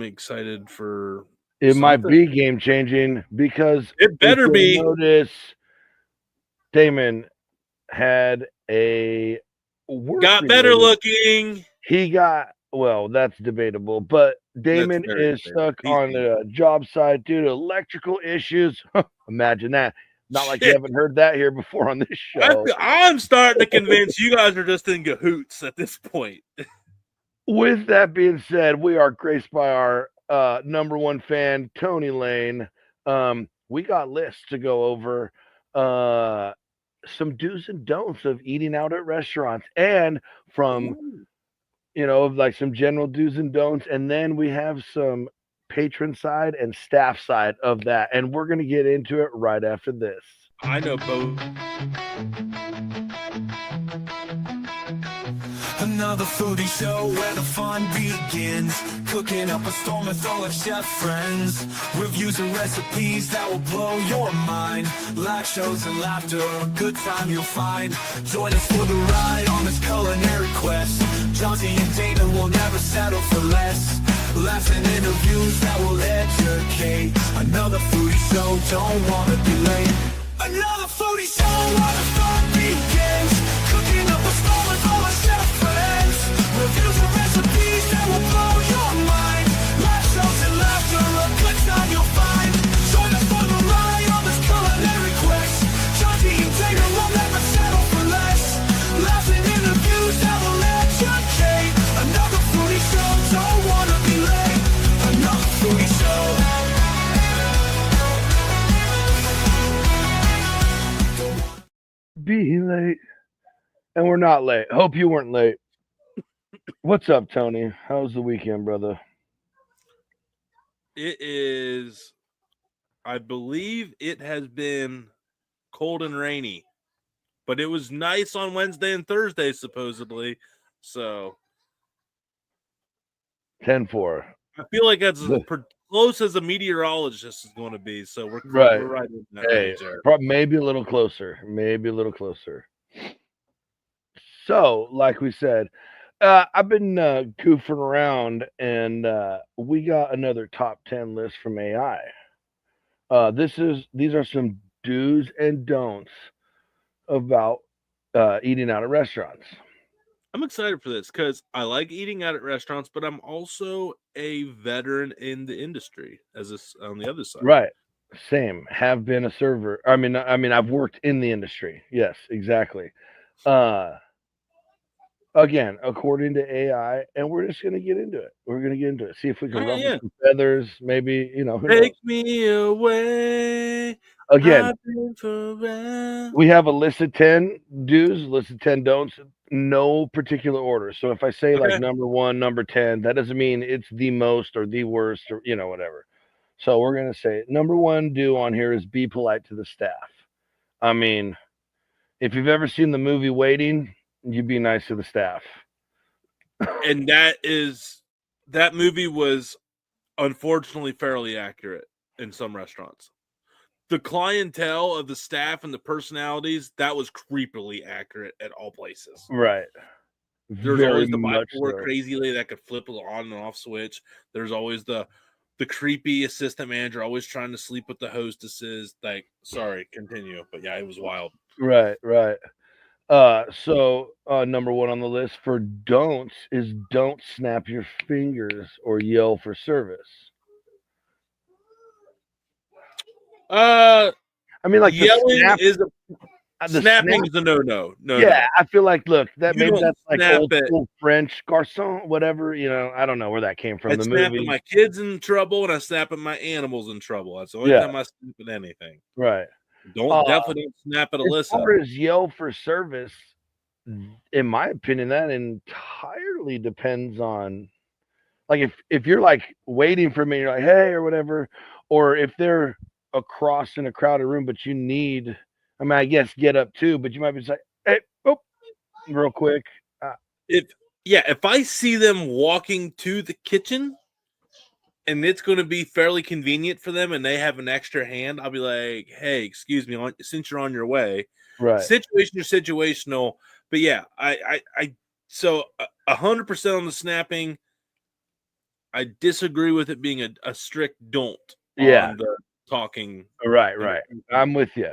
excited for it. Might be game changing because it better be. Notice Damon had a got better looking. He got that's debatable, but Damon is stuck on the job site due to electrical issues. Imagine that. Not like you haven't heard that here before on this show. I'm starting to convince you guys are just in cahoots at this point. With that being said, we are graced by our number one fan, Tony Lane. We got lists to go over. Some do's and don'ts of eating out at restaurants, and from like some general do's and don'ts, and then we have some patron side and staff side of that, and we're going to get into it right after this. I know both. Another foodie show where the fun begins. Cooking up a storm with all our chef friends. Reviews and recipes that will blow your mind. Live shows and laughter, a good time you'll find. Join us for the ride on this culinary quest. Johnsy and Dana will never settle for less. Laughs and interviews that will educate. Another foodie show, don't wanna be late. Another foodie show where the fun begins. Cooking up a storm with all our chef friends. Reviews and recipes that will blow your mind. Live shows and laughter, a good time you'll find. Join us for the ride on this culinary quest. Johnsy and Dana will never settle for less. Laughs and interviews that will educate. Another foodie show, don't wanna be late. Another foodie show. Be late. And we're not late. Hope you weren't late. What's up, Tony? How's the weekend, brother? It is, I believe it has been cold and rainy, but it was nice on Wednesday and Thursday, supposedly. So 10-4. I feel like that's as close as a meteorologist is going to be. So we're right in that range there. Maybe a little closer. So, like we said, I've been goofing around, and we got another top 10 list from AI. These are some do's and don'ts about eating out at restaurants. I'm excited for this because I like eating out at restaurants, but I'm also a veteran in the industry on the other side. Right. Same. Have been a server. I mean, I've worked in the industry. Yes, exactly. Again, according to AI, and we're just gonna get into it. See if we can ruffle some feathers. Maybe take me away. Again, we have a list of 10 do's, list of 10 don'ts, no particular order. So if I say like number 1, number 10, that doesn't mean it's the most or the worst or whatever. So we're gonna say number 1 do on here is be polite to the staff. I mean, if you've ever seen the movie Waiting, you be nice to the staff. And that movie was unfortunately fairly accurate in some restaurants. The clientele of the staff and the personalities, that was creepily accurate at all places. Right. There's always the bipolar crazy lady that could flip an on and off switch. There's always the creepy assistant manager always trying to sleep with the hostesses. Like, sorry, continue. But yeah, it was wild. Right. So number 1 on the list for don'ts is don't snap your fingers or yell for service. I mean, like yelling snapping is a no. Yeah, I feel like that's like old school French garçon, whatever. I don't know where that came from. I snap at my kids in trouble, and I snap at my animals in trouble. That's the only time I snap at anything. Right. Definitely don't snap at Alyssa. As far as yell for service, in my opinion, that entirely depends on, like, if you're like waiting for me, you're like, hey, or whatever, or if they're across in a crowded room, but you need, I guess get up too, but you might be just like, hey, real quick. If I see them walking to the kitchen and it's going to be fairly convenient for them and they have an extra hand, I'll be like, hey, excuse me, since you're on your way. Right. Situation or situational. But yeah, so 100% on the snapping. I disagree with it being a strict don't Yeah. on the talking. Right. I'm with you.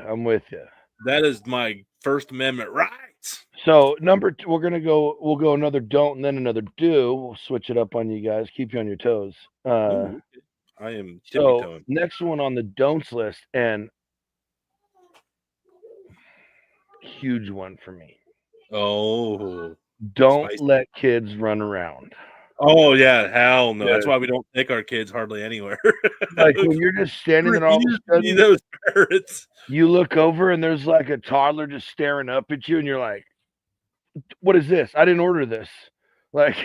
That is my First Amendment rights. So number 2, we'll go another don't and then another do. We'll switch it up on you guys, keep you on your toes. Ooh, I am So tippy-toeing. next one on the don'ts list, and huge one for me. Oh, don't spicy. let kids run around. Oh yeah, hell no. Yeah. That's why we don't take our kids hardly anywhere. Like when you're just standing there, all of a sudden those parrots. you look over and there's like a toddler just staring up at you, and you're like, "What is this? I didn't order this." Like,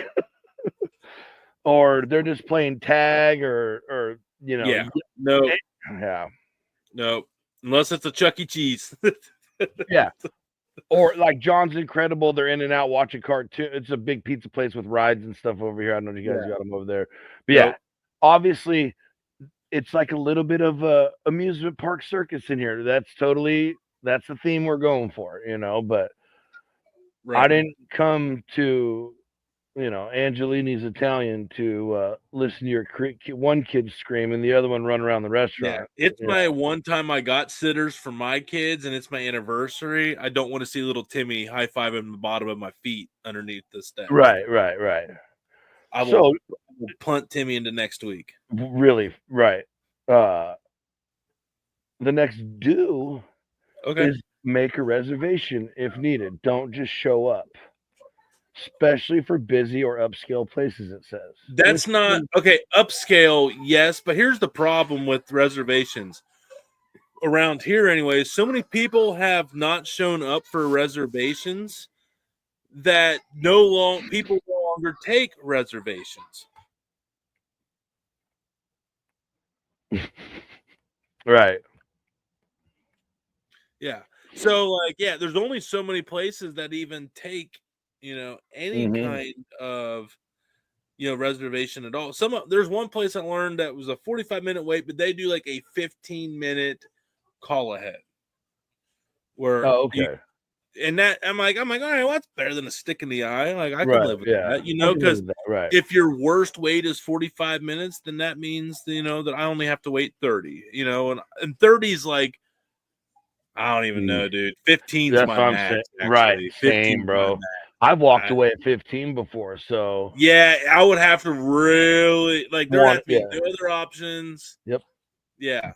or they're just playing tag, or you know, no, unless it's a Chuck E. Cheese. Yeah. Or like John's Incredible, they're in and out watching cartoon. It's a big pizza place with rides and stuff over here. I don't know if you guys got them over there. But yeah, obviously it's like a little bit of a amusement park circus in here. That's the theme we're going for, but I didn't come to, Angelini's Italian to listen to your one kid scream and the other one run around the restaurant. Yeah, it's my one time I got sitters for my kids, and it's my anniversary. I don't want to see little Timmy high-fiving the bottom of my feet underneath the steps. Right. I will punt Timmy into next week. Really, right. The next do is make a reservation if needed. Don't just show up. Especially for busy or upscale places, it says. That's not okay. Upscale, yes, but here's the problem with reservations around here, anyways. So many people have not shown up for reservations that people no longer take reservations. Right. Yeah. So, there's only so many places that even take any kind of reservation at all. There's one place I learned that was a 45-minute wait, but they do like a 15-minute call ahead. Where and that I'm like, all right, well, that's better than a stick in the eye. Like I can live with that, because if your worst wait is 45 minutes, then that means that I only have to wait 30. And 30 is like, I don't even know, dude. 15 is my max. Right, same, bro. I've walked away at 15 before, so yeah, I would have to really there have to be other options. Yep. Yeah.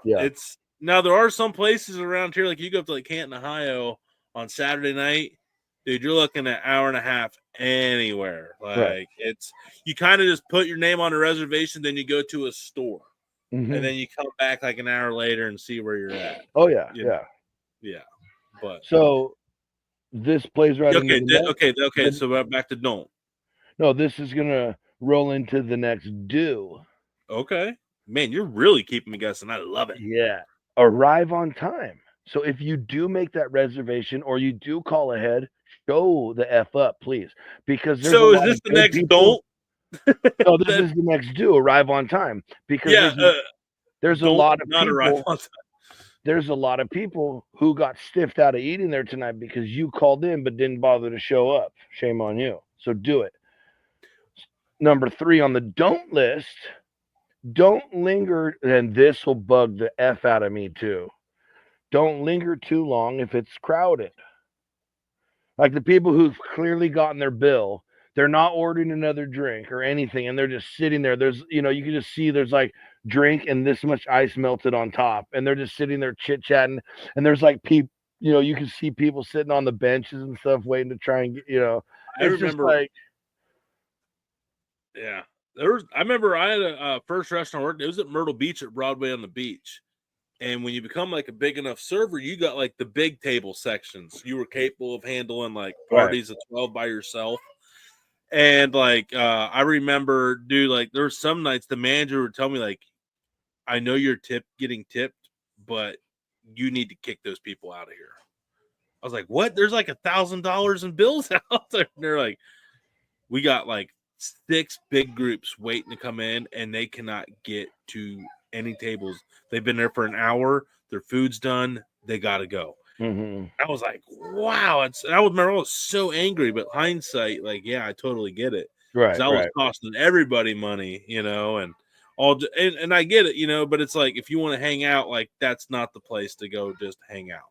It's now there are some places around here, like you go up to like Canton, Ohio on Saturday night, dude. You're looking at an hour and a half anywhere. It's you kind of just put your name on a reservation, then you go to a store, and then you come back like an hour later and see where you're at. Oh yeah, yeah. But so. This plays right into okay. So we're back to don't. No, this is gonna roll into the next do. Okay, man, you're really keeping me guessing. I love it. Yeah, arrive on time. So if you do make that reservation or you do call ahead, show the F up, please. Because is this the next don't? No, this is the next do. Arrive on time. Because there's a lot of people. Arrive on time. There's a lot of people who got stiffed out of eating there tonight because you called in but didn't bother to show up. Shame on you. So do it. Number 3 on the don't list, don't linger, and this will bug the F out of me too. Don't linger too long if it's crowded. Like the people who've clearly gotten their bill, they're not ordering another drink or anything, and they're just sitting there. There's, you can just see there's like drink and this much ice melted on top, and they're just sitting there chit-chatting, and there's like people, you can see people sitting on the benches and stuff waiting to try and get, I remember I remember I had a first restaurant I worked. It was at Myrtle Beach at Broadway on the beach. And when you become like a big enough server, you got like the big table sections. You were capable of handling like parties of 12 by yourself. And I remember, dude, like there were some nights the manager would tell me like, I know you're getting tipped, but you need to kick those people out of here. I was like, what? There's like $1,000 in bills out there. And they're like, we got like 6 big groups waiting to come in, and they cannot get to any tables. They've been there for an hour. Their food's done. They got to go. I was like, wow. I remember I was so angry, but hindsight, I totally get it. Right. that was costing everybody money, and and I get it, but it's like if you want to hang out, like that's not the place to go just hang out.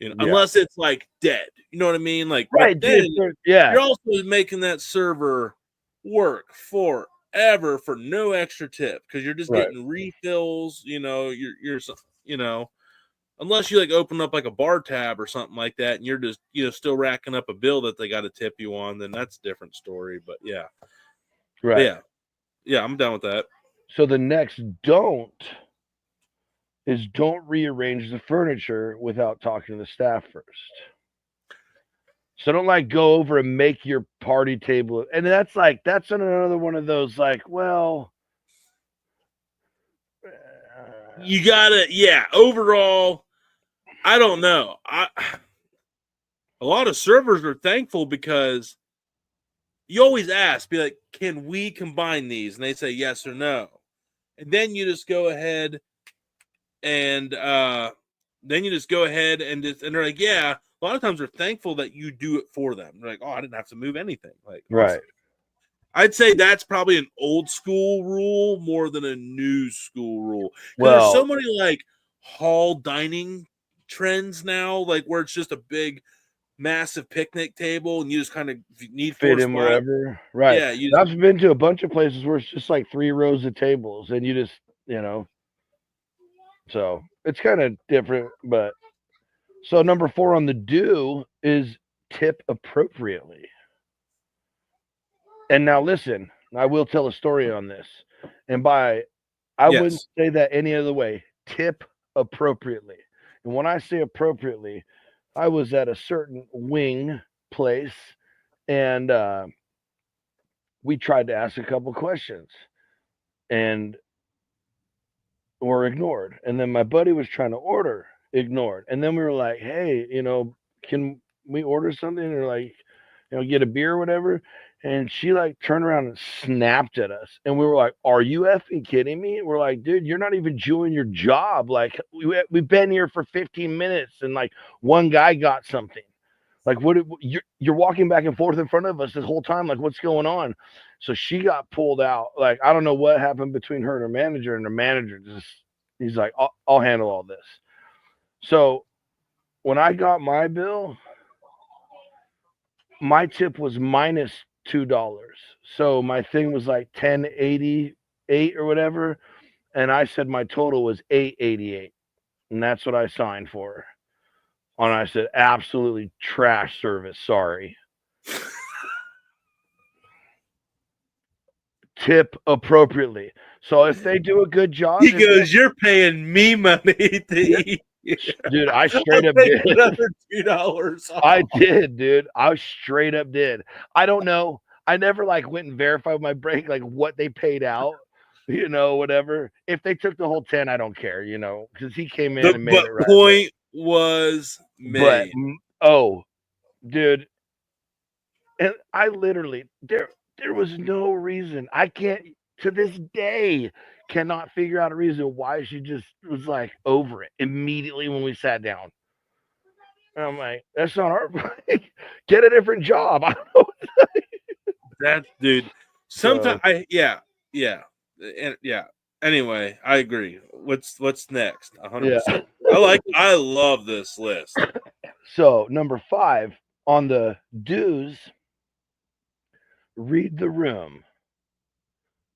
Unless it's like dead. You know what I mean? Like, right, but then yeah. you're also making that server work forever for no extra tip because you're just getting refills. You're unless you like open up like a bar tab or something like that, and you're just still racking up a bill that they got to tip you on, then that's a different story. But yeah, right, yeah, I'm down with that. So the next don't rearrange the furniture without talking to the staff first. So don't like go over and make your party table. And that's another one of those like, well, you gotta, overall, I don't know. A lot of servers are thankful because you always ask, be like, can we combine these? And they say yes or no. And then you just go ahead and and they're like, yeah. A lot of times they're thankful that you do it for them. They're like, oh, I didn't have to move anything. Like, right. Awesome. I'd say that's probably an old school rule more than a new school rule. Well, there's so many like hall dining trends now, like where it's just a big, massive picnic table, and you just kind of need fit in wherever. Right. Yeah, I've been to a bunch of places where it's just like 3 rows of tables, and you just So it's kind of different, but so number 4 on the do is tip appropriately. And now listen, I will tell a story on this. And I wouldn't say that any other way. Tip appropriately. And when I say appropriately, I was at a certain wing place and we tried to ask a couple questions and were ignored. And then my buddy was trying to order, ignored. And then we were like, hey, can we order something or like, get a beer or whatever? And she like turned around and snapped at us. And we were like, are you effing kidding me? We're like, dude, you're not even doing your job. Like we've been here for 15 minutes and like one guy got something. Like you're walking back and forth in front of us this whole time. Like what's going on? So she got pulled out. Like, I don't know what happened between her and her manager just, he's like, I'll handle all this. So when I got my bill, my tip was minus $2. So my thing was like $10.88 or whatever. And I said my total was $8.88. And that's what I signed for. And I said, absolutely trash service. Sorry. Tip appropriately. So if they do a good job, he goes, you're paying me money to eat. Dude, I straight up did. Another $2 off. I did, dude. I straight up did. I don't know. I never like went and verified my break, like what they paid out, whatever. If they took the whole 10, I don't care, because he came in and made it right. The point was made. But, dude, and I literally there was no reason. I can't to this day cannot figure out a reason why she just was like over it immediately when we sat down. And I'm like, that's not our get a different job. I don't know. That dude. Sometimes Anyway, I agree. What's next? 100%. I love this list. So number 5 on the do's, read the room.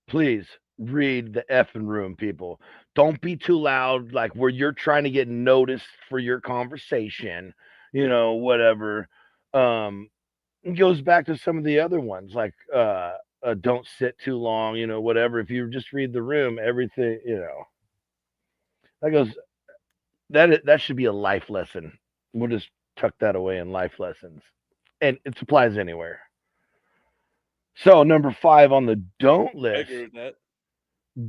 Please read the effing room, people. Don't be too loud, like where you're trying to get noticed for your conversation, whatever. It goes back to some of the other ones, like don't sit too long, whatever. If you just read the room, everything, that should be a life lesson. We'll just tuck that away in life lessons. And it applies anywhere. So number 5 on the don't list. I agree with that.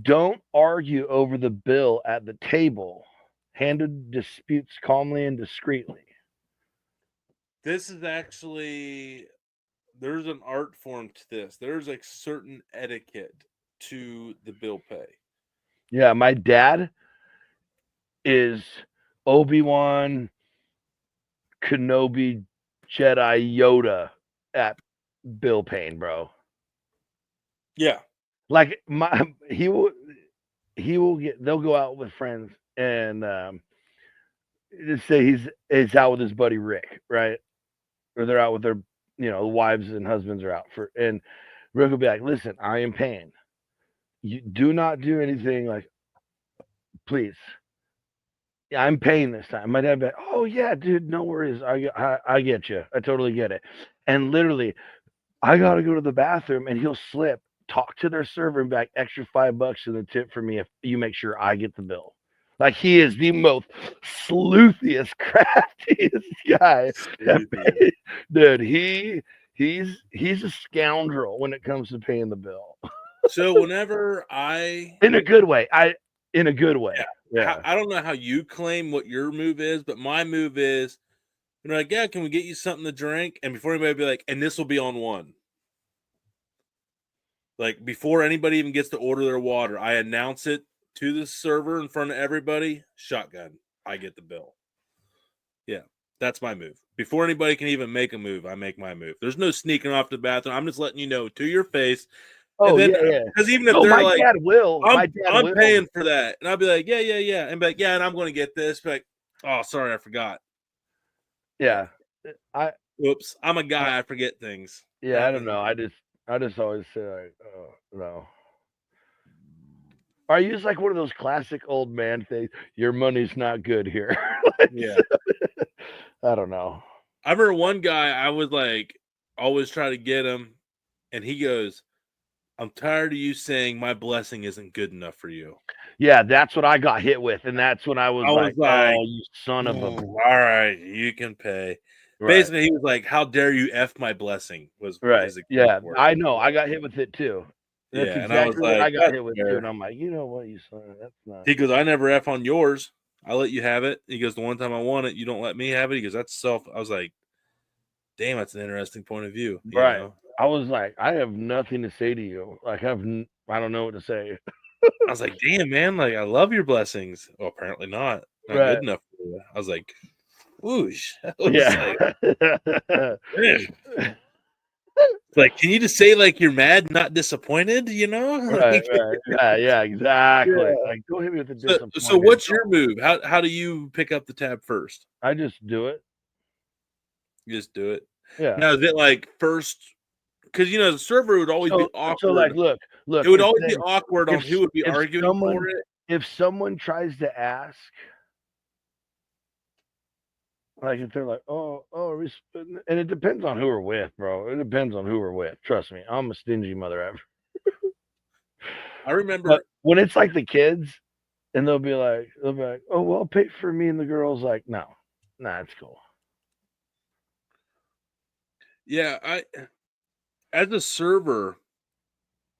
Don't argue over the bill at the table. Handle disputes calmly and discreetly. This is actually, there's an art form to this. There's like certain etiquette to the bill pay. Yeah, my dad is Obi-Wan Kenobi Jedi Yoda at bill paying, bro. Yeah. Like he will they'll go out with friends and just say he's out with his buddy Rick, right? Or they're out with their wives and husbands are out and Rick will be like, listen, I am paying. You do not do anything, like, please. Yeah, I'm paying this time. My dad be like, oh yeah, dude, no worries. I get you. I totally get it. And literally, I gotta go to the bathroom, and he'll slip, talk to their server, and be like, extra $5 in the tip for me if you make sure I get the bill. Like, he is the most sleuthiest, craftiest guy. Dude, he's a scoundrel when it comes to paying the bill. So whenever in a good way, in a good way. Yeah. I don't know how you claim what your move is, but my move is, like, yeah, can we get you something to drink? And before anybody be like, and this will be on one. Like, before anybody even gets to order their water, I announce it to the server in front of everybody. Shotgun. I get the bill. Yeah, that's my move. Before anybody can even make a move, I make my move. There's no sneaking off the bathroom. I'm just letting you know to your face. Oh, yeah. Because even if they're like, dad will. I'm paying for that. And I'll be like, yeah. And be like, yeah, and I'm going to get this. Be like, oh, sorry, I forgot. Yeah. Whoops. I'm a guy. I forget things. Yeah, I don't know. I just always say, like, oh, no. Are you just like one of those classic old man things? Your money's not good here. Yeah. I don't know. I remember one guy, I was like, always try to get him. And he goes, I'm tired of you saying my blessing isn't good enough for you. Yeah, that's what I got hit with. And that's when I was like, oh, you son of a... All right, you can pay. Right. Basically, he was like, how dare you F my blessing? Was right. Yeah, word. I know. I got hit with it too. That's exactly and I was like, what I got hit with too. And I'm like, you know what, you son, that's not... He goes, I never F on yours. I let you have it. He goes, the one time I want it, you don't let me have it. He goes, that's self... I was like, damn, that's an interesting point of view. Right. You know? I was like, I have nothing to say to you. Like, I don't know what to say. I was like, damn, man, like, I love your blessings. Well, apparently not good enough for you. I was like, whoosh. Like, can you just say, like, you're mad, not disappointed, you know? Right. Yeah, exactly. Yeah. Like, don't hit me with the disappointment. So what's your move? How do you pick up the tab first? I just do it. You just do it? Yeah. Now, is it like first... Because, the server would always be awkward. So, like, look. It would always be awkward on who would be arguing for it. If someone tries to ask, like, if they're like, oh, and it depends on who we're with, bro. It depends on who we're with. Trust me, I'm a stingy mother ever. I remember. But when it's like the kids, and they'll be like, oh, well, pay for me, and the girl's like, no, nah, it's cool. Yeah, as a server,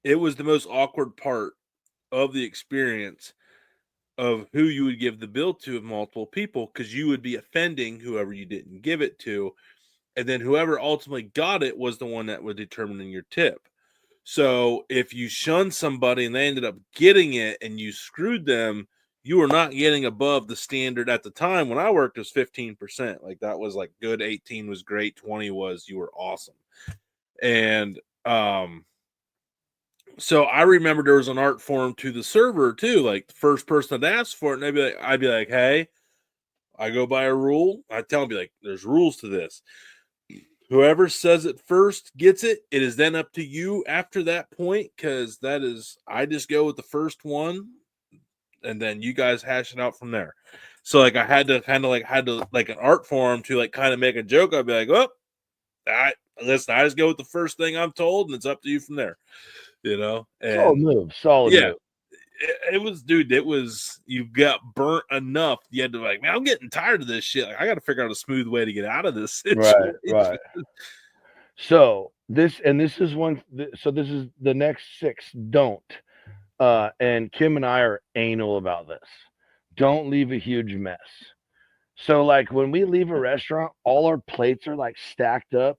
it was the most awkward part of the experience of who you would give the bill to of multiple people, because you would be offending whoever you didn't give it to. And then whoever ultimately got it was the one that was determining your tip. So if you shunned somebody and they ended up getting it and you screwed them, you were not getting above the standard at the time. When I worked, it was 15%. Like, that was like good. 18 was great. 20 was, you were awesome. And so I remember there was an art form to the server too. Like, the first person that asked for it, and I'd be like, hey, I go by a rule. I tell them, be like, there's rules to this. Whoever says it first gets it. It is then up to you after that point, because I just go with the first one, and then you guys hash it out from there. So, like, I had to like an art form to, like, kind of make a joke. I'd be like, oh, listen, I just go with the first thing I'm told, and it's up to you from there. And, solid move. It was, you got burnt enough. You had to, like, man, I'm getting tired of this shit. Like, I got to figure out a smooth way to get out of this situation. Right. So this is the next 6 don't. And Kim and I are anal about this. Don't leave a huge mess. So, like, when we leave a restaurant, all our plates are, like, stacked up,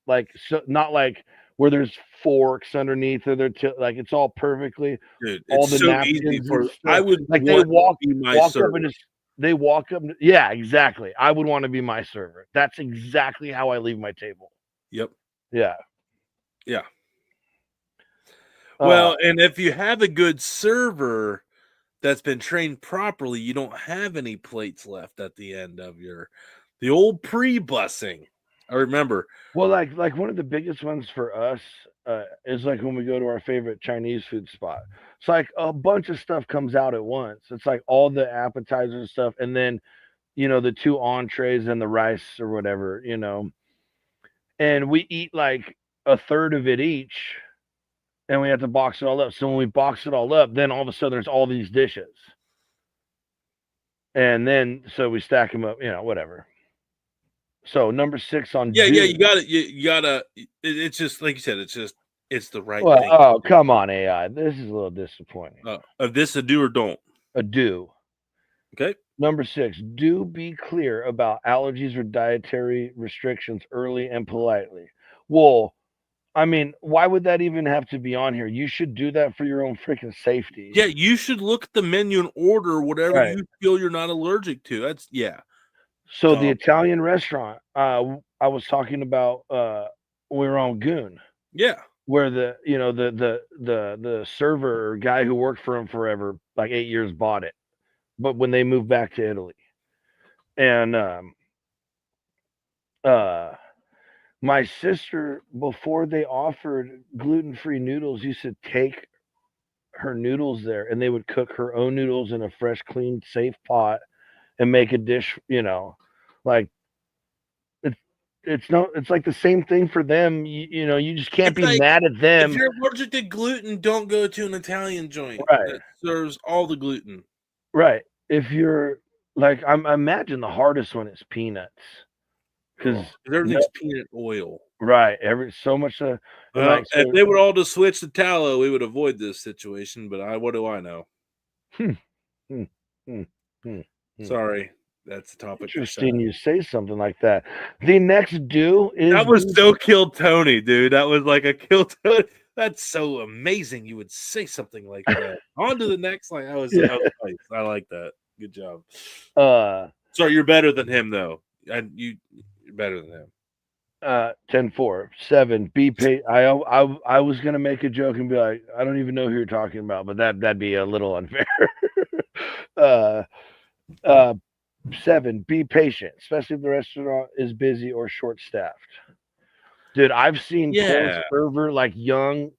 like, so not like where there's forks underneath, or like, it's all perfectly. Dude, all the so napkins. I would like, they walk up and they walk up. Yeah, exactly. I would want to be my server. That's exactly how I leave my table. Yep. Yeah. Yeah. Well, and if you have a good server that's been trained properly, you don't have any plates left at the end of the old pre-bussing. I remember. Well, like one of the biggest ones for us is like when we go to our favorite Chinese food spot. It's like a bunch of stuff comes out at once. It's like all the appetizers and stuff, and then the 2 entrees and the rice or whatever, and we eat like a third of it each, and we have to box it all up. So when we box it all up, then all of a sudden there's all these dishes, and then so we stack them up, whatever. So number 6 on yeah, you gotta. It's just like you said. It's the right thing. Oh, come on, AI. This is a little disappointing. Of this, a do or don't. A do. Okay. Number 6, do be clear about allergies or dietary restrictions early and politely. Well, I mean, why would that even have to be on here? You should do that for your own freaking safety. Yeah, you should look at the menu and order whatever you feel you're not allergic to. That's So the Italian restaurant I was talking about, we were on Goon. Yeah. Where the server or guy who worked for him forever, like 8 years, bought it. But when they moved back to Italy, and my sister, before they offered gluten-free noodles, used to take her noodles there, and they would cook her own noodles in a fresh, clean, safe pot and make a dish. Like it's like the same thing for them. You just can't be mad at them. If you're allergic to gluten, don't go to an Italian joint that serves all the gluten. Right. If you're like, I imagine the hardest one is peanuts, because everything's peanut oil. Right. So much. If they would all just switch to tallow, we would avoid this situation. But what do I know? Sorry, that's the topic. Interesting. You say something like that. The next do is that was so Kill Tony, dude. That was like a Kill Tony. That's so amazing. You would say something like that. On to the next line. That was nice. I like that. Good job. Sorry, you're better than him though. And you're better than him. 10-4. 7. Be paid. I was gonna make a joke and be like, I don't even know who you're talking about, but that'd be a little unfair. 7. Be patient, especially if the restaurant is busy or short-staffed. Dude, I've seen server, like young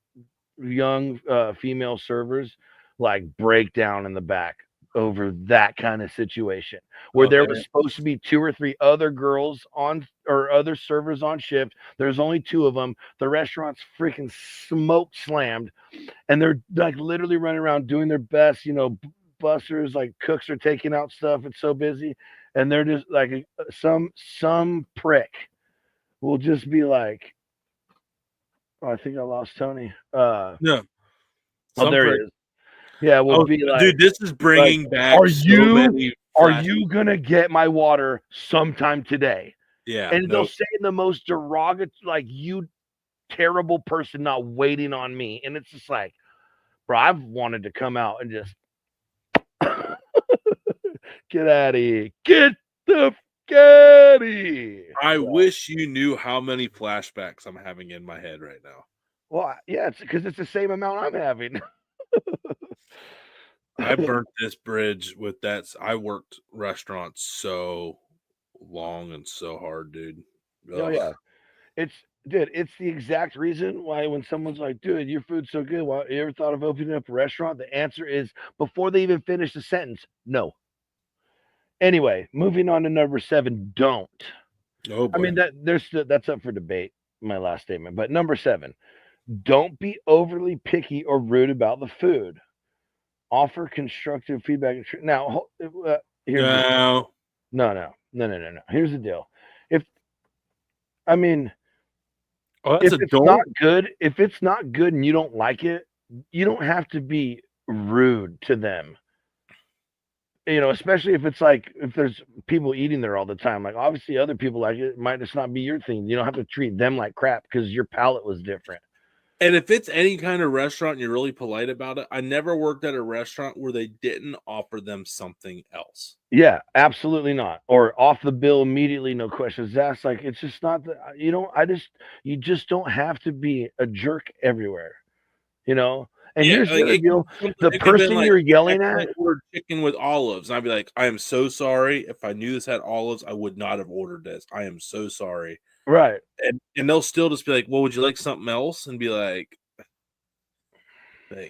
female servers, like break down in the back over that kind of situation, where there was supposed to be 2 or 3 other girls on, or other servers on shift. There's only 2 of them. The restaurant's freaking smoke slammed, and they're like literally running around doing their best. Busters, like cooks, are taking out stuff. It's so busy, and they're just like some prick will just be like, oh, I think I lost Tony. Yeah. Oh, there he is. Yeah, we'll be like, dude, this is bringing back. Are you gonna get my water sometime today? Yeah. And they'll say in the most derogatory, like, you terrible person not waiting on me. And it's just like, bro, I've wanted to come out and just get out of here. Get the out of here. I wish you knew how many flashbacks I'm having in my head right now. Well, yeah, it's because it's the same amount I'm having. I burnt this bridge with that. I worked restaurants so long and so hard, dude. Ugh. Oh yeah, it's the exact reason why when someone's like, dude, your food's so good, why you ever thought of opening up a restaurant? The answer is, before they even finish the sentence, no. Anyway, moving on to number 7, don't. Oh boy. I mean, that's up for debate, my last statement. But number 7, don't be overly picky or rude about the food. Offer constructive feedback. Now, here's no. Here's the deal. If it's not good and you don't like it, you don't have to be rude to them. Especially if it's like, if there's people eating there all the time, like obviously other people like it, might just not be your thing. You don't have to treat them like crap because your palate was different. And if it's any kind of restaurant and you're really polite about it, I never worked at a restaurant where they didn't offer them something else. Yeah, absolutely not. Or off the bill immediately, no questions asked. Like, it's just not you just don't have to be a jerk everywhere. And Yeah, here's the like other deal: the it could've been person like, you're I yelling at, accidentally ordered chicken with olives, and I'd be like, I am so sorry. If I knew this had olives, I would not have ordered this. I am so sorry. right? And they'll still just be like, well, would you like something else? And be like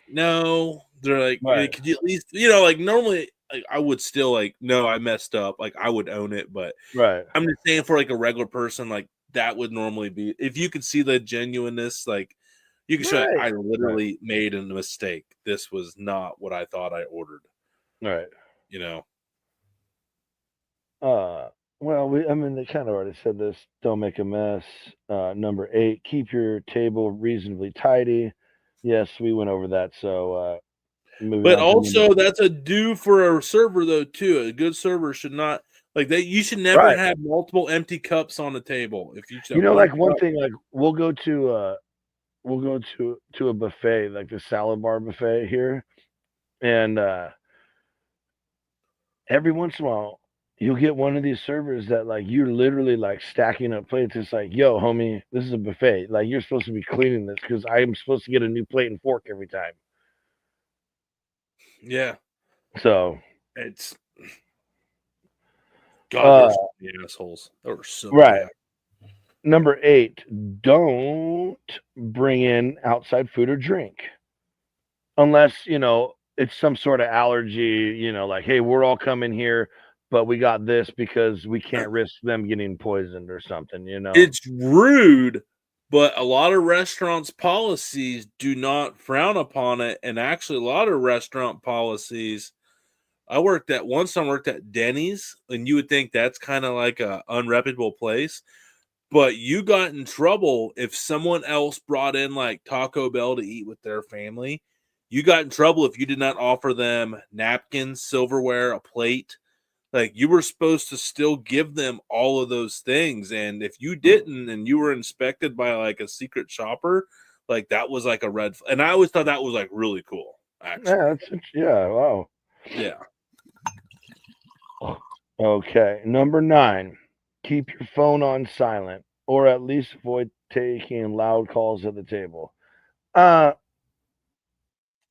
no. They're like, Right. could you at least, like normally, like I would still like, no, I messed up. Like I would own it, but Right. I'm just saying for like a regular person, like that would normally be, if you could see the genuineness, like you can show, like, Right. I literally made a mistake. This was not what I thought I ordered. Right. You know. Well, they kind of already said this. Don't make a mess. Number 8, keep your table reasonably tidy. Yes, we went over that. So, moving But on to number. also, that's a do for a server though too. A good server should not like they. You should never Right. have multiple empty cups on the table. If you should You have know, one like one cup. thing, like we'll go to a buffet, like the salad bar buffet here, and every once in a while you'll get one of these servers that like you're literally like stacking up plates. It's like, yo, homie, this is a buffet. Like you're supposed to be cleaning this because I am supposed to get a new plate and fork every time. Yeah. So It's God, those assholes. They were so right. bad. Number 8, don't bring in outside food or drink unless it's some sort of allergy. Like, hey, we're all coming here, but we got this because we can't risk them getting poisoned or something. It's rude, but a lot of restaurants' policies do not frown upon it, and actually, a lot of restaurant policies. I worked at Denny's, and you would think that's kind of like a unreputable place, but you got in trouble if someone else brought in like Taco Bell to eat with their family. You got in trouble if you did not offer them napkins, silverware, a plate. Like you were supposed to still give them all of those things, and if you didn't, and you were inspected by like a secret shopper, like that was like a red. And I always thought that was like really cool. Actually, yeah, wow. Yeah. Okay, number 9, keep your phone on silent or at least avoid taking loud calls at the table. That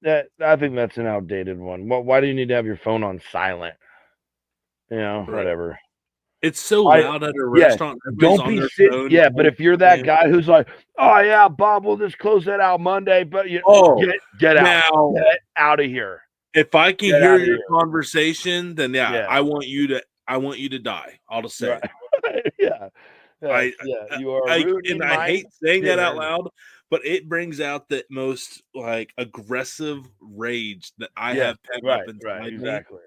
I think that's an outdated one. Why do you need to have your phone on silent? Right. Whatever. It's so loud at a restaurant. Don't be sitting. Yeah, but if you're that guy who's like, oh yeah, Bob, we'll just close that out Monday, but get out, now, get out of here. If I can hear your conversation, then yeah, I want you to die. I'll just say it. Yeah. You are rude. And I hate saying that out loud, but it brings out the most like aggressive rage that I have pent up inside me. Exactly.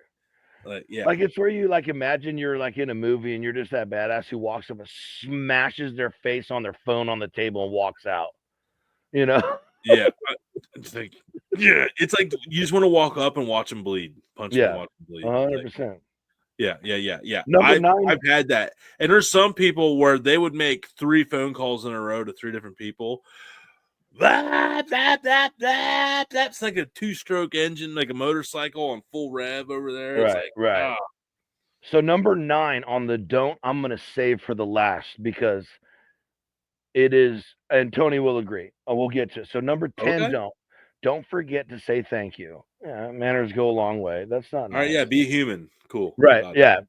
Like it's where you like imagine you're like in a movie and you're just that badass who walks up and smashes their face on their phone on the table and walks out. Yeah. It's like you just want to walk up and watch them bleed, punch them and watch them bleed. 100%. Yeah. Number 9. I've had that. And there's some people where they would make 3 phone calls in a row to 3 different people. That's like a 2-stroke engine, like a motorcycle on full rev over there. It's right. So number 9 on the don't, I'm going to save for the last because it is, and Tony will agree. We'll get to it. So number 10, don't forget to say thank you. Yeah, manners go a long way. That's not nice. All right, yeah, be human. Cool. Right, yeah.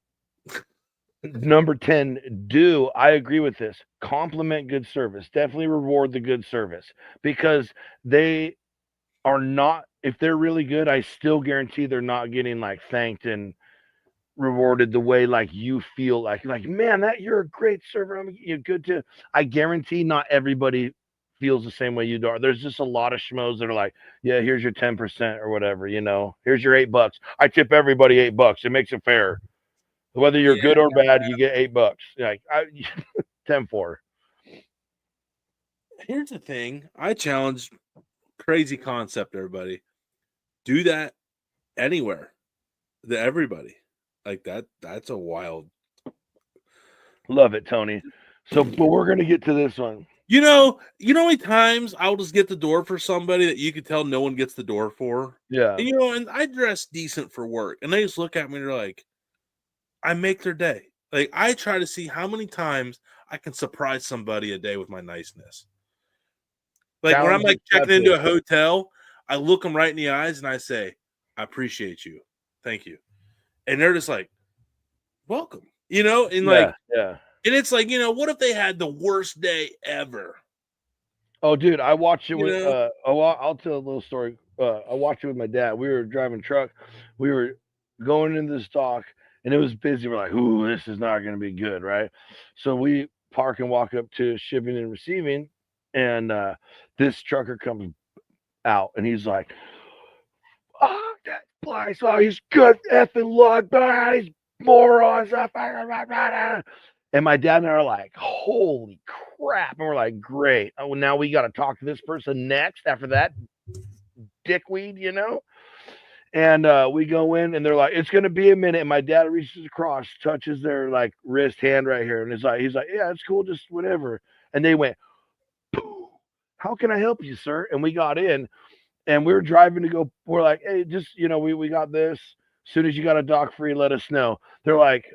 Number 10, I agree with this. Compliment good service. Definitely reward the good service because they are not, if they're really good, I still guarantee they're not getting like thanked and rewarded the way like you feel like man, that you're a great server. You're good to. I guarantee not everybody feels the same way you are. There's just a lot of schmoes that are like, yeah, here's your 10% or whatever, here's your $8. I tip everybody $8. It makes it fair. Whether you're good or bad, you get $8. Like 10-4. Here's the thing. I challenge crazy concept, everybody. Do that anywhere. To everybody. Like that's a wild. Love it, Tony. So, but we're gonna get to this one. You know how many times I'll just get the door for somebody that you could tell no one gets the door for? Yeah. And, and I dress decent for work. And they just look at me and they're like, I make their day. Like, I try to see how many times I can surprise somebody a day with my niceness. Like, when I'm, like, checking into a hotel, I look them right in the eyes and I say, I appreciate you. Thank you. And they're just like, welcome. You know, and like, yeah. And it's like, you know, what if they had the worst day ever? Oh, dude, I watched it You with. know? I'll tell a little story. I watched it with my dad. We were driving truck. We were going into this dock, and it was busy. We're like, "Ooh, this is not going to be good, right?" So we park and walk up to shipping and receiving, and this trucker comes out, and he's like, "Oh, that place! Oh, he's good effing luck, guys, morons!" And my dad and I are like, holy crap. And we're like, great. Oh, now we got to talk to this person next after that dickweed, you know? And we go in and they're like, it's going to be a minute. And my dad reaches across, touches their like wrist hand right here. And he's like, yeah, it's cool. Just whatever. And they went, pooh, how can I help you, sir? And we got in and we were driving to go. We're like, hey, just, you know, we got this. As soon as you got a dock free, let us know. They're like,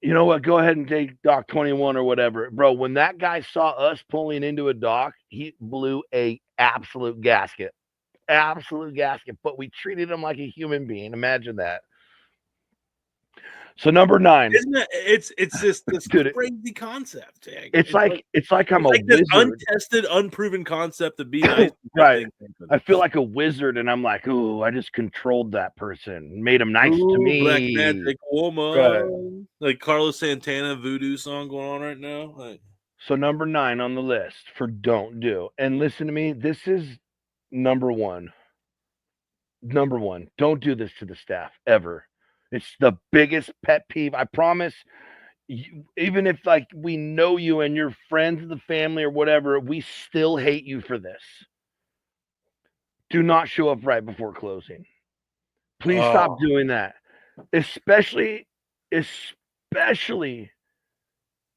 you know what? Go ahead and take dock 21 or whatever. Bro, when that guy saw us pulling into a dock, he blew a absolute gasket. Absolute gasket. But we treated him like a human being. Imagine that. So number 9. Isn't it? It's just this Dude, crazy concept. It's like I'm like a this wizard. untested, unproven concept to be nice. Right. I feel like a wizard, and I'm like, ooh, I just controlled that person, made him nice to me. Black magic woman, Right. like Carlos Santana voodoo song going on right now. Like, so number 9 on the list for don't do, and listen to me, this is number 1. Number 1, don't do this to the staff ever. It's the biggest pet peeve. I promise. Even if like we know you and you're friends of the family or whatever, we still hate you for this. Do not show up right before closing. Please stop doing that. Especially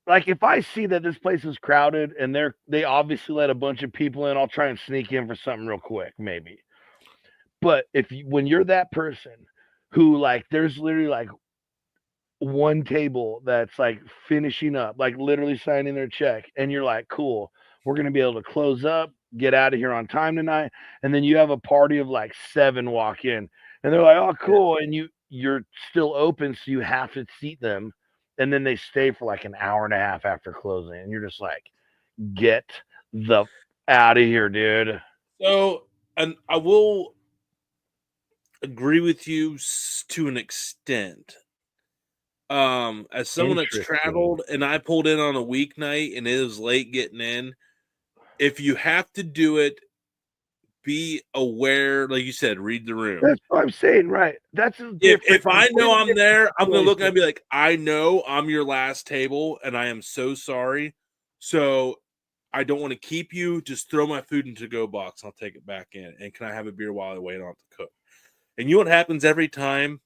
like if I see that this place is crowded and they obviously let a bunch of people in, I'll try and sneak in for something real quick, maybe. But when you're that person who like there's literally like one table that's like finishing up, like literally signing their check, and you're like, cool, we're gonna be able to close up, get out of here on time tonight, and then you have a party of like 7 walk in, and they're like, oh, cool, and you're still open, so you have to seat them, and then they stay for like an hour and a half after closing, and you're just like, get the out of here, dude. So, and I will agree with you to an extent. As someone that's traveled and I pulled in on a weeknight and it was late getting in, if you have to do it, be aware, like you said, read the room. That's what I'm saying, right? That's if I know I'm there, I'm gonna look and be like, I know I'm your last table and I am so sorry. So I don't want to keep you. Just throw my food into go box. I'll take it back in. And can I have a beer while I wait on it to cook? And you know what happens every time?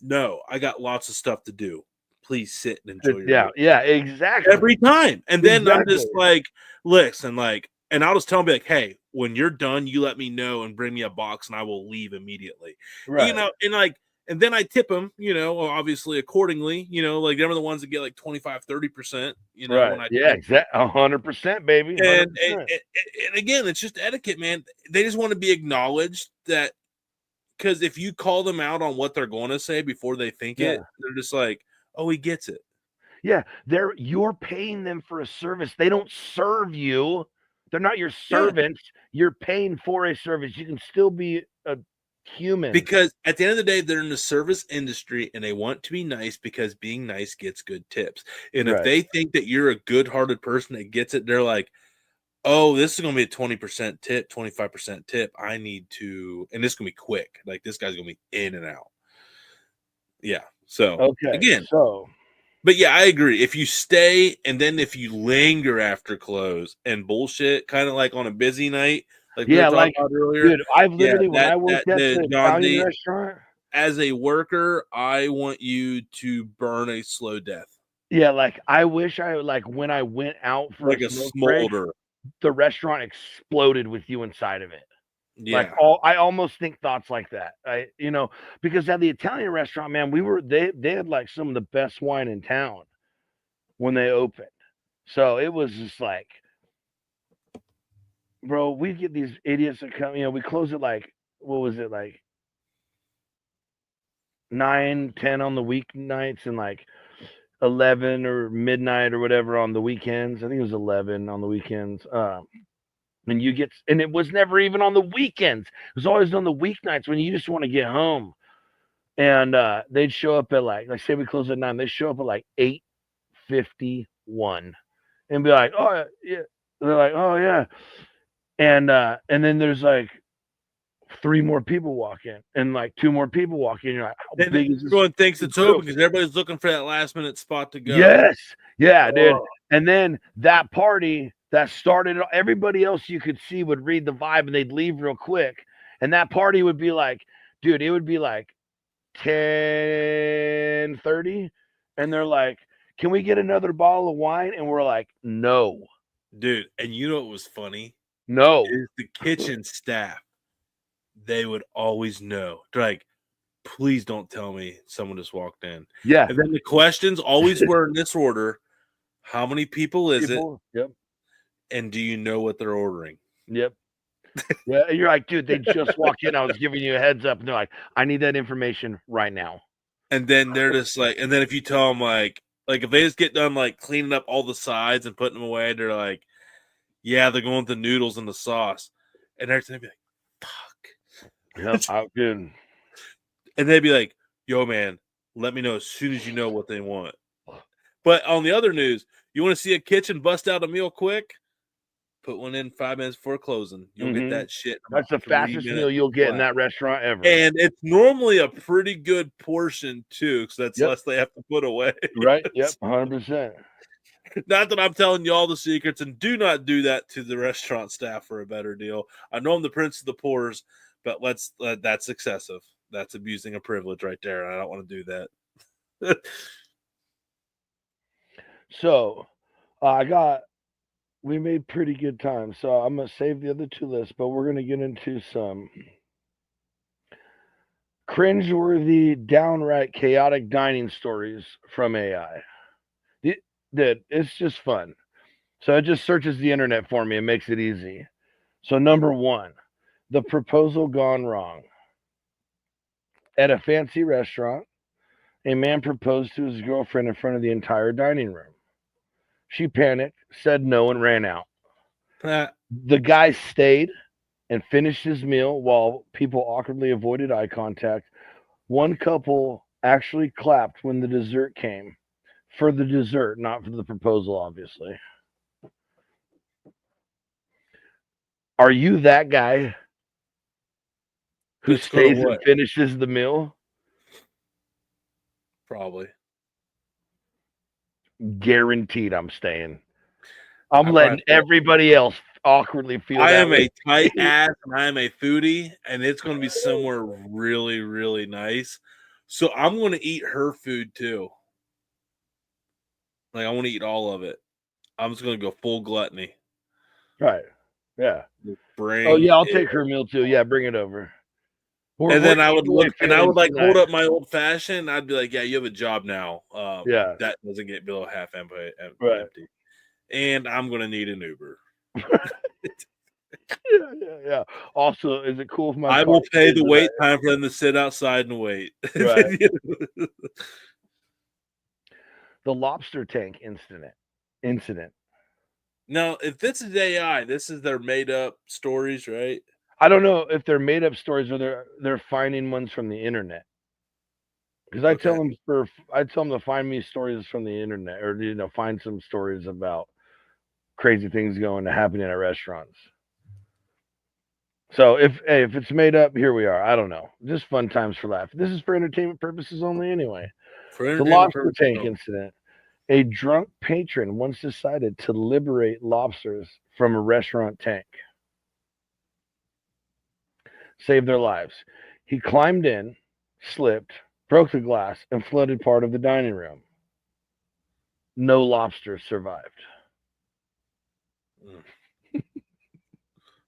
No, I got lots of stuff to do. Please sit and enjoy your meal. Yeah, exactly. Every time. And then I'm just like, listen, like, and I'll just tell them, be like, hey, when you're done, you let me know and bring me a box and I will leave immediately. Right. You know, and like, and then I tip them, you know, obviously accordingly, you know, like they're the ones that get like 25, 30%, you know, right. Yeah, exactly. 100%, baby. 100%. And again, it's just etiquette, man. They just want to be acknowledged that, because if you call them out on what they're going to say before they think it, they're just like, oh, he gets it. Yeah, you're paying them for a service. They don't serve you. They're not your servants. You're paying for a service. You can still be a human. Because at the end of the day, they're in the service industry and they want to be nice because being nice gets good tips. And if they think that you're a good-hearted person that gets it, they're like, oh, this is going to be a 20% tip, 25% tip. I need to, and this is going to be quick. Like this guy's going to be in and out. Yeah. So again, but yeah, I agree. If you stay and then if you linger after close and bullshit, kind of like on a busy night, like we were talking about earlier. Dude, I've literally when I worked at the Italian restaurant, as a worker, I want you to burn a slow death. Yeah, like I wish I like when I went out for like a smolder. Break, the restaurant exploded with you inside of it. Yeah. Like I almost think thoughts like that. Because at the Italian restaurant, man, they had like some of the best wine in town when they opened. So it was just like bro, we get these idiots that come. We close at like, what was it, like 9, 10 on the weeknights, and like 11 or midnight or whatever on the weekends. I think it was 11 on the weekends. And it was never even on the weekends. It was always on the weeknights when you just want to get home. And they'd show up at like say we close at 9. They show up at like 8:51 and be like, oh yeah. They're like, oh yeah. And then there's like 3 more people walk in, and like 2 more people walk in. You're like, how big is this? Everyone thinks it's open because everybody's looking for that last minute spot to go. Yes. Yeah, dude. And then that party that started, everybody else you could see would read the vibe and they'd leave real quick. And that party would be like, dude, it would be like 10:30. And they're like, can we get another bottle of wine? And we're like, no. Dude, and you know what was funny? No. Is the kitchen staff. They would always know. They're like, please don't tell me someone just walked in. Yeah. And then the questions always were in this order. How many people is it? Yep. And do you know what they're ordering? Yep. Yeah, you're like, dude, they just walked in. I was giving you a heads up. And they're like, I need that information right now. And then they're just like, and then if you tell them like if they just get done like cleaning up all the sides and putting them away, they're like, yeah, they're going with the noodles and the sauce. And they're going to be like, Yep, good. And they'd be like, yo, man, let me know as soon as you know what they want. But on the other news, you want to see a kitchen bust out a meal quick? Put one in 5 minutes before closing. You'll get that shit. That's the fastest meal you'll get in that restaurant ever. And it's normally a pretty good portion, too, because that's less they have to put away. Right? Yep, 100%. Not that I'm telling you all the secrets, and do not do that to the restaurant staff for a better deal. I know I'm the prince of the poors, but that's excessive. That's abusing a privilege right there. I don't want to do that. So, we made pretty good time. So I'm going to save the other 2 lists, but we're going to get into some cringeworthy, downright chaotic dining stories from AI. It's just fun. So it just searches the internet for me and makes it easy. So number 1, the proposal gone wrong. At a fancy restaurant, a man proposed to his girlfriend in front of the entire dining room. She panicked, said no, and ran out. The guy stayed and finished his meal while people awkwardly avoided eye contact. One couple actually clapped when the dessert came. For the dessert, not for the proposal, obviously. Are you that guy who stays and finishes the meal? Probably. Guaranteed I'm staying. I'm letting everybody else awkwardly feel I am a tight ass and I am a foodie, and it's going to be somewhere really, really nice. So I'm going to eat her food too. Like, I want to eat all of it. I'm just going to go full gluttony. Right. Yeah. I'll take her meal too. Yeah, bring it over. And then I would look, and I would like hold up my old fashioned. I'd be like, yeah, you have a job now. Yeah. That doesn't get below half empty. Right. And I'm going to need an Uber. Yeah. Also, is it cool if I will pay the wait time for them to sit outside and wait. Right. The lobster tank incident. Now, if this is AI, this is their made up stories, right? I don't know if they're made up stories or they're finding ones from the internet. Because I tell them to find me stories from the internet, or find some stories about crazy things happening at restaurants. So if it's made up, here we are. I don't know. Just fun times for laugh. This is for entertainment purposes only, anyway. The lobster tank incident. A drunk patron once decided to liberate lobsters from a restaurant tank. Save their lives. He climbed in, slipped, broke the glass, and flooded part of the dining room. No lobsters survived.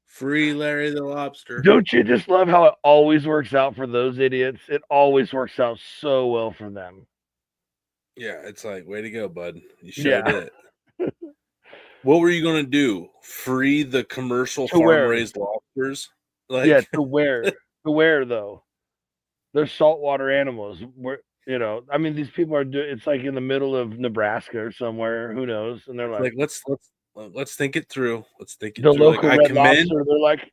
Free Larry the Lobster. Don't you just love how it always works out for those idiots? It always works out so well for them. Yeah, it's like, way to go, bud. You sure did. What were you gonna do? Free the commercial farm-raised lobsters? Like, yeah, to where though? They're saltwater animals. I mean, these people are doing. It's like in the middle of Nebraska or somewhere. Who knows? And they're like let's think it through. Let's think it the through. local Red Lobster. They're like,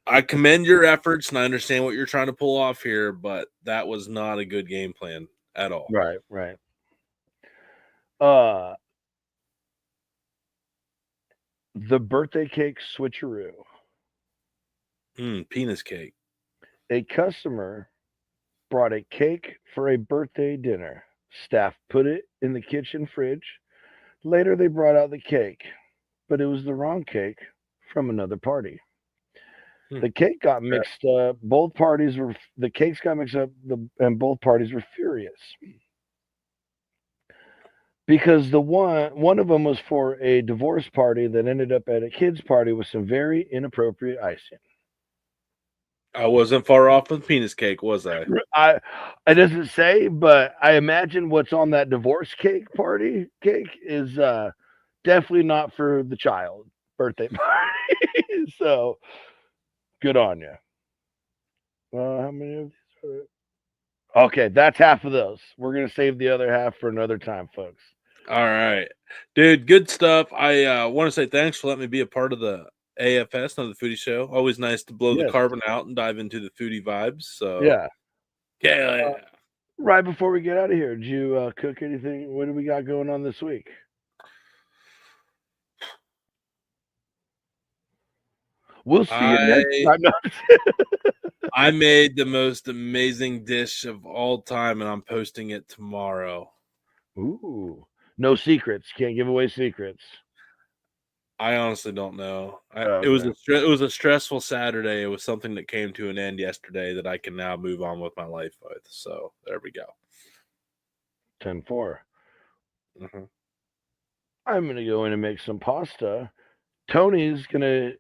I commend your efforts, and I understand what you're trying to pull off here, but that was not a good game plan at all. Right. The birthday cake switcheroo. Penis cake. A customer brought a cake for a birthday dinner. Staff put it in the kitchen fridge. Later, they brought out the cake, but it was the wrong cake from another party. The cake got mixed up. The cakes got mixed up, and both parties were furious because one of them was for a divorce party that ended up at a kid's party with some very inappropriate icing. I wasn't far off with penis cake, was I? It doesn't say, but I imagine what's on that divorce cake is definitely not for the child birthday party. So good on you. How many of these are there? Okay, that's half of those. We're gonna save the other half for another time, folks. All right, dude. Good stuff. I want to say thanks for letting me be a part of the AFS, not the Foodie Show. Always nice to blow the carbon out and dive into the foodie vibes. So yeah. Right before we get out of here, did you cook anything? What do we got going on this week? We'll see you next time. I made the most amazing dish of all time, and I'm posting it tomorrow. Ooh, no secrets. Can't give away secrets. I honestly don't know. It was a stressful Saturday. It was something that came to an end yesterday that I can now move on with my life with. So there we go. 10-4. I'm gonna go in and make some pasta. Tony's gonna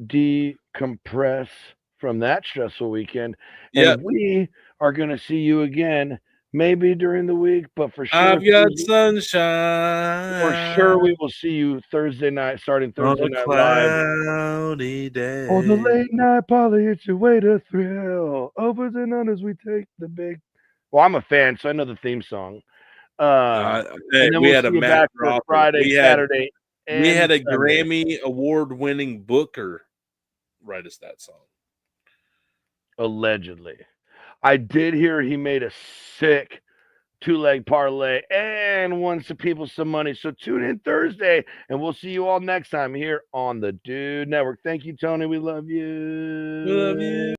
decompress from that stressful weekend, and we are gonna see you again. Maybe during the week, but for sure, I've got sunshine. For sure, we will see you Thursday night, starting Thursday Night Live. Cloudy day. On the late night party, it's your way to thrill. Overs and unders, we take the big. Well, I'm a fan, so I know the theme song. And then we had a Matt Friday, Saturday. We had a Grammy award-winning booker write us that song. Allegedly. I did hear he made a sick 2-leg parlay and won some people some money. So tune in Thursday, and we'll see you all next time here on the Dude Network. Thank you, Tony. We love you. We love you.